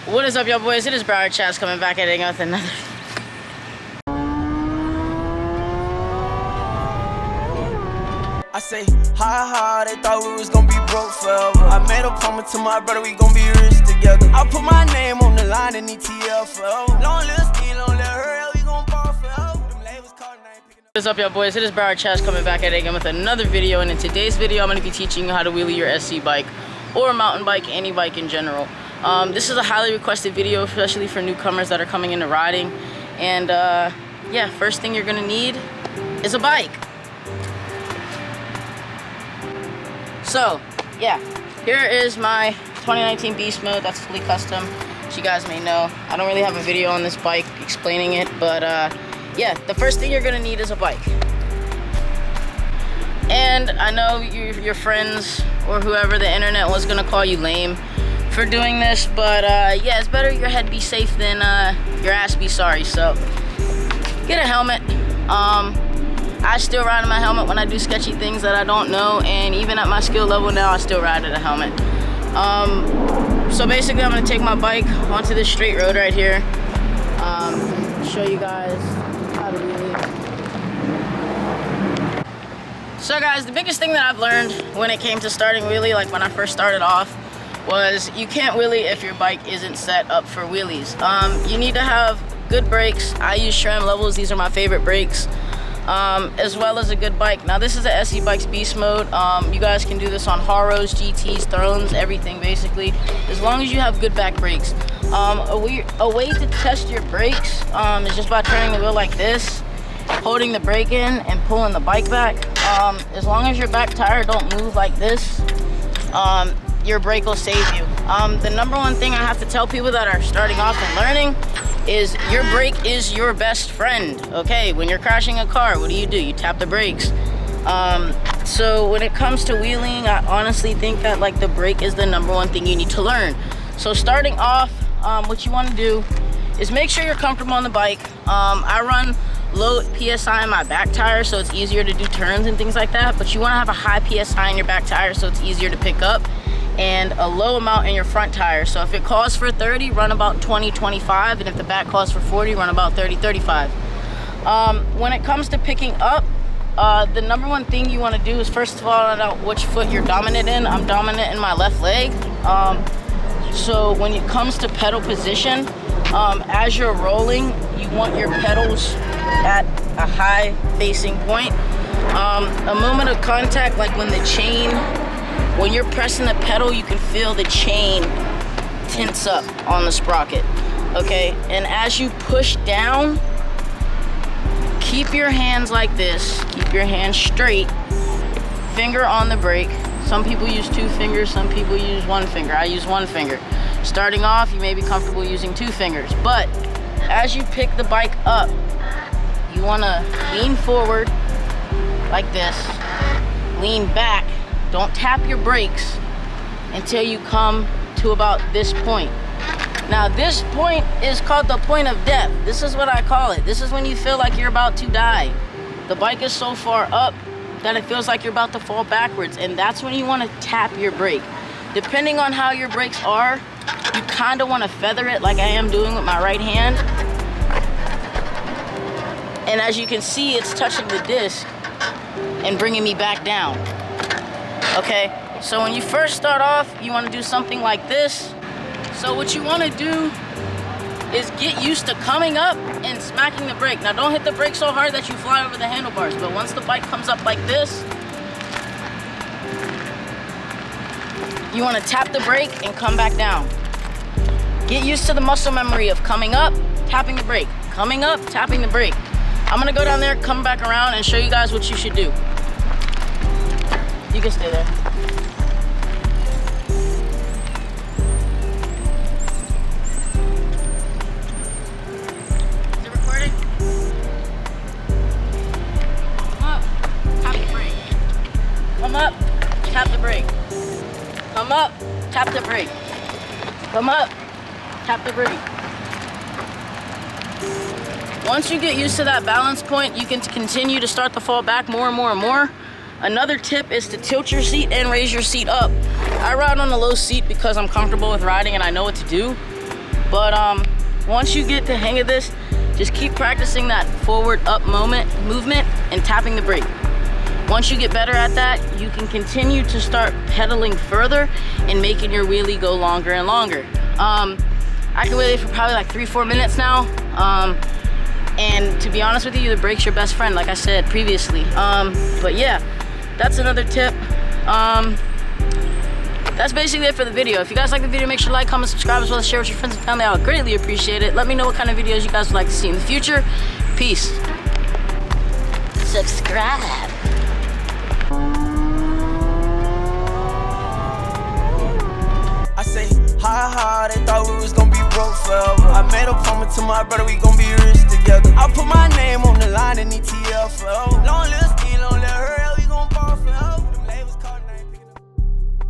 What is up, y'all boys? It is Broward Chaz coming back at it again with another. I say, ha ha, they thought we was gonna be broke forever. I made a promise to my brother, we gonna be rich together. I put my name on the line in ETL forever. Long live skin, long live her, we gon' ball forever. Them labels calling, I ain't picking up. What is up, y'all boys? It is Broward Chaz coming back at it again with another video. And in today's video, I'm gonna be teaching you how to wheelie your SC bike or mountain bike, any bike in general. This is a highly requested video, especially for newcomers that are coming into riding. And yeah, first thing you're gonna need is a bike. So yeah, here is my 2019 Beast Mode. That's fully custom, as you guys may know. I don't really have a video on this bike explaining it, but yeah, the first thing you're gonna need is a bike. And I know your friends or whoever, the internet was gonna call you lame for doing this, but yeah, it's better your head be safe than your ass be sorry. So get a helmet. I still ride in my helmet when I do sketchy things that I don't know, and even at my skill level now, I still ride in a helmet. So basically, I'm gonna take my bike onto this straight road right here. Show you guys how to wheelie. So guys, the biggest thing that I've learned when it came to starting wheelie, like when I first started off, was you can't wheelie if your bike isn't set up for wheelies. You need to have good brakes. I use SRAM levels. These are my favorite brakes. As well as a good bike. Now this is a SE Bike's Beast Mode. You guys can do this on Haros, GTs, Thrones, everything basically, as long as you have good back brakes. A way to test your brakes is just by turning the wheel like this, holding the brake in and pulling the bike back. As long as your back tire don't move like this, your brake will save you. The number one thing I have to tell people that are starting off and learning is your brake is your best friend. Okay, when you're crashing a car, what do? You tap the brakes. So when it comes to wheeling, I honestly think that like the brake is the number one thing you need to learn. So starting off, what you want to do is make sure you're comfortable on the bike. I run low PSI in my back tire, so it's easier to do turns and things like that, but you want to have a high PSI in your back tire so it's easier to pick up, and a low amount in your front tire. So if it calls for 30, run about 20, 25, and if the back calls for 40, run about 30, 35. When it comes to picking up, the number one thing you want to do is first of all find out which foot you're dominant in. I'm dominant in my left leg. So when it comes to pedal position, as you're rolling, you want your pedals at a high facing point. A moment of contact, like when you're pressing the pedal, you can feel the chain tense up on the sprocket, okay? And as you push down, keep your hands like this. Keep your hands straight, finger on the brake. Some people use 2 fingers, some people use 1 finger. I use 1 finger. Starting off, you may be comfortable using 2 fingers, but as you pick the bike up, you wanna lean forward like this, lean back. Don't tap your brakes until you come to about this point. Now this point is called the point of death. This is what I call it. This is when you feel like you're about to die. The bike is so far up that it feels like you're about to fall backwards, and that's when you want to tap your brake. Depending on how your brakes are, you kind of want to feather it like I am doing with my right hand. And as you can see, it's touching the disc and bringing me back down. Okay, so when you first start off, you want to do something like this. So what you want to do is get used to coming up and smacking the brake. Now don't hit the brake so hard that you fly over the handlebars, but once the bike comes up like this, you want to tap the brake and come back down. Get used to the muscle memory of coming up, tapping the brake, coming up, tapping the brake. I'm gonna go down there, come back around, and show you guys what you should do. You can stay there. Is it recording? Come up, tap the brake. Come up, tap the brake. Come up, tap the brake. Come up, tap the brake. Once you get used to that balance point, you can continue to start to fall back more and more and more. Another tip is to tilt your seat and raise your seat up. I ride on a low seat because I'm comfortable with riding and I know what to do. But once you get the hang of this, just keep practicing that forward up movement and tapping the brake. Once you get better at that, you can continue to start pedaling further and making your wheelie go longer and longer. I can wheelie for probably like 3-4 minutes now. And to be honest with you, the brake's your best friend, like I said previously. But yeah, that's another tip. That's basically it for the video. If you guys like the video, make sure to like, comment, subscribe, as well as share with your friends and family. I would greatly appreciate it. Let me know what kind of videos you guys would like to see in the future. Peace. Subscribe. I say, ha, they thought we was gonna be broke forever. I made a promise to my brother, we gon' be rich together. I put my name on the line in ETL forever. Long live ski, long live her.